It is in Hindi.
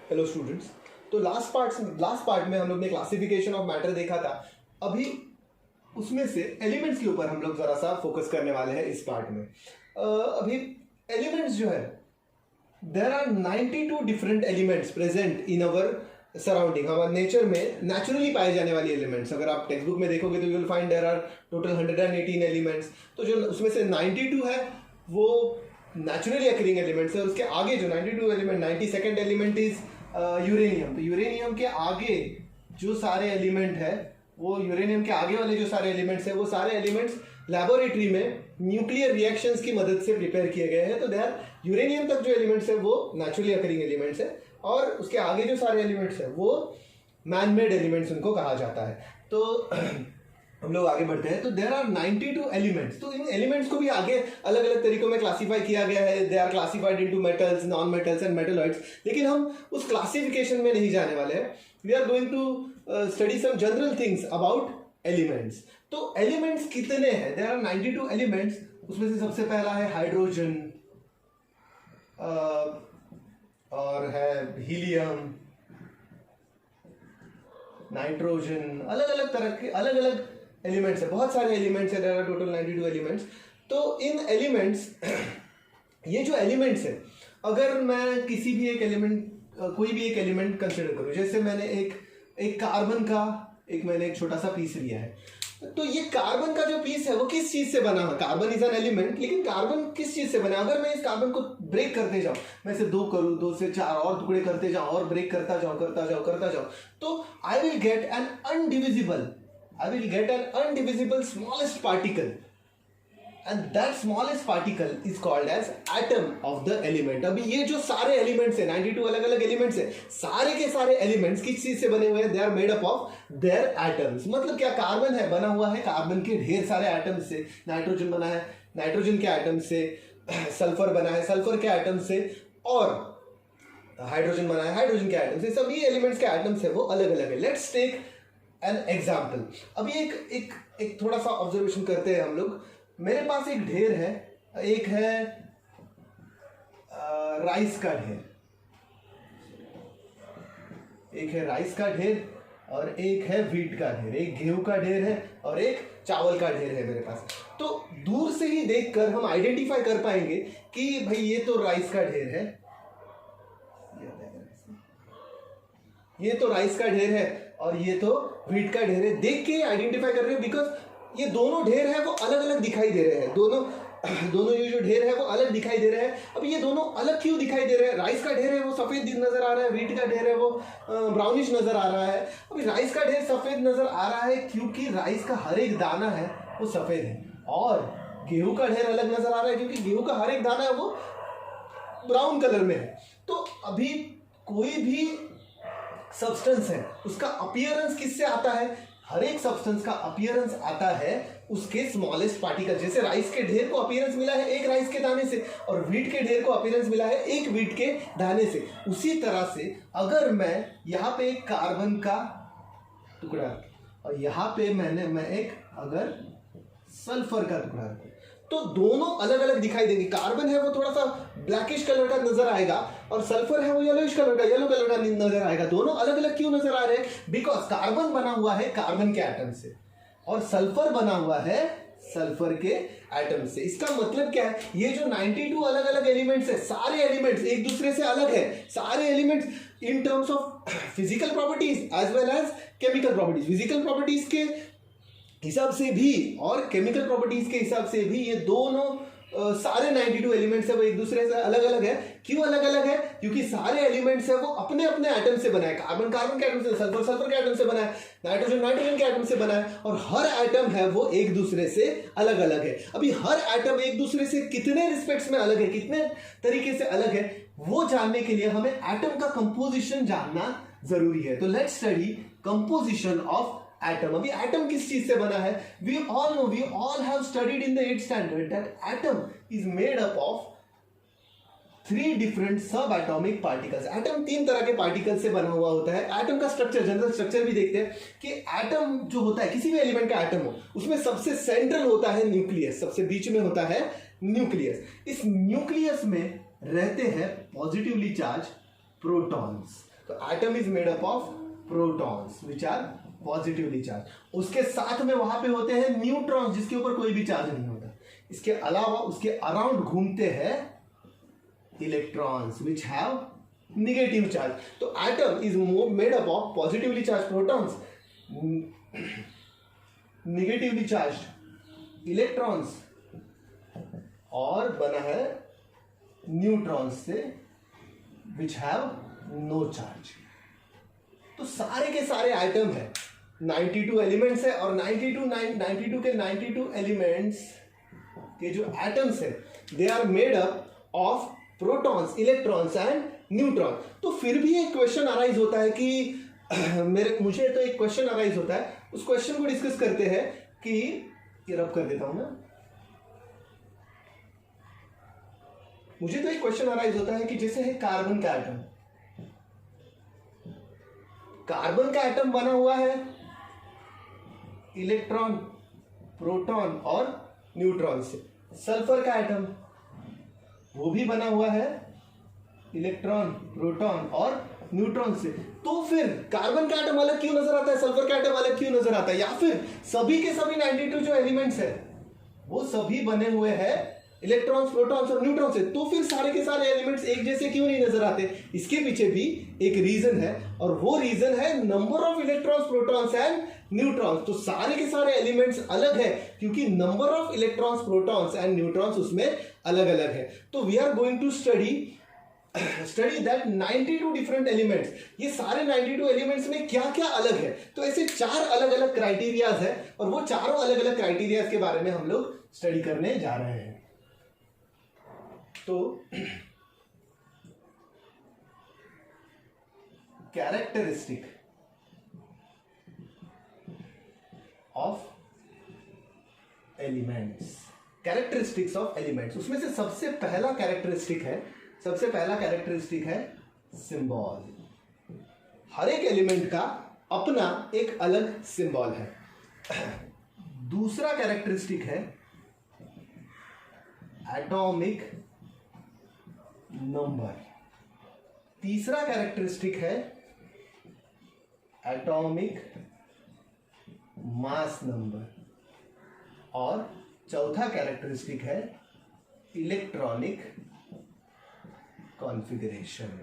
Hello students. तो लास्ट पार्ट में हम लोग ने क्लासिफिकेशन ऑफ मैटर देखा था। अभी उसमें से एलिमेंट्स के ऊपर हम लोग जरा सा फोकस करने वाले हैं इस पार्ट में। अभी एलिमेंट्स जो है, there are 92 different elements present in our surrounding. हमारे नेचर में नेचुरली पाए जाने वाली एलिमेंट्स, अगर आप टेक्स्ट बुक में देखोगे तो you will find there are total 118 elements. तो जो उसमें से 92 है वो नेचुरली अकरिंग एलिमेंट्स है। उसके आगे जो 92 element, 92nd element is uranium. तो यूरेनियम के आगे जो सारे एलिमेंट है, वो यूरेनियम के आगे वाले जो सारे एलिमेंट्स है, वो सारे एलिमेंट्स लेबोरेटरी में न्यूक्लियर रिएक्शंस की मदद से प्रिपेयर किए गए हैं। तो दे आर यूरेनियम तक जो एलिमेंट्स है वो नेचुरली अकरिंग एलिमेंट्स है, और उसके आगे जो सारे एलिमेंट्स है वो मैन मेड एलिमेंट्स उनको कहा जाता है। तो हम लोग आगे बढ़ते हैं। तो देर आर 92 एलिमेंट्स। तो इन एलिमेंट्स को भी आगे अलग अलग तरीकों में क्लासीफाई किया गया है। They are classified into metals, non metals and metalloids. लेकिन हम उस क्लासिफिकेशन में नहीं जाने वाले हैं। We are going to study some general things about elements. तो एलिमेंट्स कितने हैं? There are 92 elements. उसमें से सबसे पहला है हाइड्रोजन, और है हीलियम, नाइट्रोजन, अलग अलग तरह के अलग अलग एलिमेंट्स है। बहुत सारे एलिमेंट्स है, देयर आर टोटल 92 एलिमेंट्स। तो इन एलिमेंट्स ये जो एलिमेंट्स है, अगर मैं किसी भी एक एलिमेंट, कोई भी एक एलिमेंट कंसिडर करूँ, जैसे मैंने एक कार्बन का मैंने एक छोटा सा पीस लिया है। तो ये कार्बन का जो पीस है वो किस चीज से बना है? कार्बन इज एन एलिमेंट, लेकिन कार्बन किस चीज से बना है? अगर मैं इस कार्बन को ब्रेक करते जाऊं, मैं इसे 2 करूं, 2 से 4 और टुकड़े करते जाऊं और ब्रेक करता जाऊं, तो I will get an undivisible smallest particle, and that smallest particle is called as atom of the element. अभी ये जो सारे एलिमेंट्स है, 92 अलग अलग एलिमेंट्स है, सारे के सारे एलिमेंट्स किस चीज से बने हुए हैं? They are made up of their atoms. मतलब क्या कार्बन है, बना हुआ है कार्बन के ढेर सारे एटम्स से। नाइट्रोजन बना है नाइट्रोजन के एटम से, सल्फर बना है सल्फर के एटम से, और हाइड्रोजन बना है हाइड्रोजन के एटम से। सभी एलिमेंट्स के एटम्स है वो अलग अलग है। Let's take an example. अभी एक थोड़ा सा ऑब्जर्वेशन करते हैं हम लोग। मेरे पास एक ढेर है, एक है राइस का ढेर, एक है राइस का ढेर, और एक है व्हीट का ढेर, एक गेहूं का ढेर है, और एक चावल का ढेर है मेरे पास। तो दूर से ही देखकर हम आइडेंटिफाई कर पाएंगे कि भाई ये तो राइस का ढेर है, ये तो राइस का ढेर है, और ये तो व्हीट का ढेर है। देख के आइडेंटिफाई कर रहे हैं, बिकॉज ये दोनों ढेर है वो अलग अलग दिखाई दे रहे हैं। दोनों ये जो ढेर है वो अलग दिखाई दे रहे हैं। अब ये दोनों अलग क्यों दिखाई दे रहे हैं? राइस का ढेर है वो सफेद नजर आ रहा है, व्हीट का ढेर है वो ब्राउनिश नजर आ रहा है। अभी राइस का ढेर सफेद नजर आ रहा है क्योंकि राइस का हर एक दाना है वो सफेद है, और गेहूं का ढेर अलग नजर आ रहा है क्योंकि गेहूं का हर एक दाना है वो ब्राउन कलर में है। तो अभी कोई भी सब्सटेंस है, उसका अपीयरेंस किससे आता है? हर एक सब्सटेंस का अपीयरेंस आता है उसके स्मॉलेस्ट पार्टिकल। जैसे राइस के ढेर को अपीयरेंस मिला है एक राइस के दाने से, और व्हीट के ढेर को अपीयरेंस मिला है एक व्हीट के दाने से। उसी तरह से अगर मैं यहाँ पे एक कार्बन का टुकड़ा, और यहाँ पे मैं एक अगर सल्फर का टुकड़ा, तो दोनों अलग अलग दिखाई देंगे। कार्बन है वो थोड़ा सा ब्लैकिश कलर का नजर आएगा, और सल्फर है वो येलो कलर का नजर आएगा। दोनों अलग अलग क्यों नजर आ रहे हैं? बिकॉज कार्बन बना हुआ है कार्बन के एटम से, और सल्फर बना हुआ है सल्फर के एटम से। इसका मतलब क्या है? ये जो 92 अलग अलग एलिमेंट्स है, सारे एलिमेंट्स एक दूसरे से अलग है। सारे elements in terms of physical properties as well as chemical properties. Physical properties के हिसाब से भी और केमिकल प्रॉपर्टीज के हिसाब से भी ये दोनों सारे 92 एलिमेंट्स है वो एक दूसरे से अलग अलग है। क्यों अलग अलग है? क्योंकि सारे एलिमेंट्स है वो अपने अपने एटम से बना है। कार्बन के एटम से, सल्फर के एटम से बना है, नाइट्रोजन के एटम से बना है, और हर एटम है वो एक दूसरे से अलग अलग है। अभी हर एटम एक दूसरे से कितने रिस्पेक्ट्स में अलग है, कितने तरीके से अलग है, वो जानने के लिए हमें एटम का कंपोजिशन जानना जरूरी है। तो let's study composition of atom. अभी एटम किस चीज से बना है? We all have studied in the 8th standard that atom is made up of 3 different subatomic particles. Atom 3 तरह के पार्टिकल से बना हुआ होता है। एटम का स्ट्रक्चर, जनरल स्ट्रक्चर भी देखते हैं कि एटम जो होता है, किसी भी एलिमेंट का एटम हो, उसमें सबसे सेंट्रल होता है न्यूक्लियस, सबसे बीच में होता है न्यूक्लियस। इस न्यूक्लियस में रहते हैं पॉजिटिवली चार्ज प्रोटॉन्स, तो atom is made up of protons which are positively charge, उसके साथ में वहां पे होते हैं न्यूट्रॉन्स जिसके ऊपर कोई भी चार्ज नहीं होता, इसके अलावा उसके अराउंड घूमते हैं electrons which have negative charge. तो atom is made up of positively charge protons, negatively charge electrons और बना है न्यूट्रॉन्स से विच हैव नो चार्ज। तो सारे के सारे आइटम है, 92 एलिमेंट्स है और 92 के 92 एलिमेंट्स के जो एटम्स है they are made up of protons, electrons and neutron. तो फिर भी एक क्वेश्चन अराइज होता है कि मुझे तो एक क्वेश्चन अराइज होता है, उस क्वेश्चन को डिस्कस करते हैं कि ये रब कर देता हूं मैं। मुझे तो एक क्वेश्चन अराइज होता है कि जैसे है कार्बन का एटम, कार्बन का एटम बना हुआ है इलेक्ट्रॉन, प्रोटॉन और न्यूट्रॉन से। सल्फर का एटम वो भी बना हुआ है इलेक्ट्रॉन, प्रोटॉन और न्यूट्रॉन से। तो फिर कार्बन का एटम अलग क्यों नजर आता है, सल्फर का एटम अलग क्यों नजर आता है, या फिर सभी के सभी 92 जो एलिमेंट्स है वो सभी बने हुए हैं इलेक्ट्रॉन्स, प्रोटॉन्स और न्यूट्रॉन से। तो फिर सारे के सारे एलिमेंट्स एक जैसे क्यों नहीं नजर आते? इसके पीछे भी एक रीजन है और वो रीजन है number of electrons, protons and neutrons. तो सारे के सारे एलिमेंट्स अलग है क्योंकि number of electrons, protons and neutrons उसमें अलग अलग है। तो we are going to study that 92 different elements. ये सारे 92 एलिमेंट्स में क्या क्या अलग है, तो ऐसे 4 अलग अलग क्राइटेरियाज है और वो चारों अलग अलग क्राइटेरियाज के बारे में हम लोग स्टडी करने जा रहे हैं। तो characteristic of elements, characteristics of elements, उसमें से सबसे पहला कैरेक्टरिस्टिक है सिंबल। हर एक एलिमेंट का अपना एक अलग सिंबल है। दूसरा कैरेक्टरिस्टिक है एटॉमिक नंबर। तीसरा कैरेक्टरिस्टिक है एटॉमिक मास नंबर और चौथा कैरेक्टरिस्टिक है इलेक्ट्रॉनिक कॉन्फ़िगरेशन।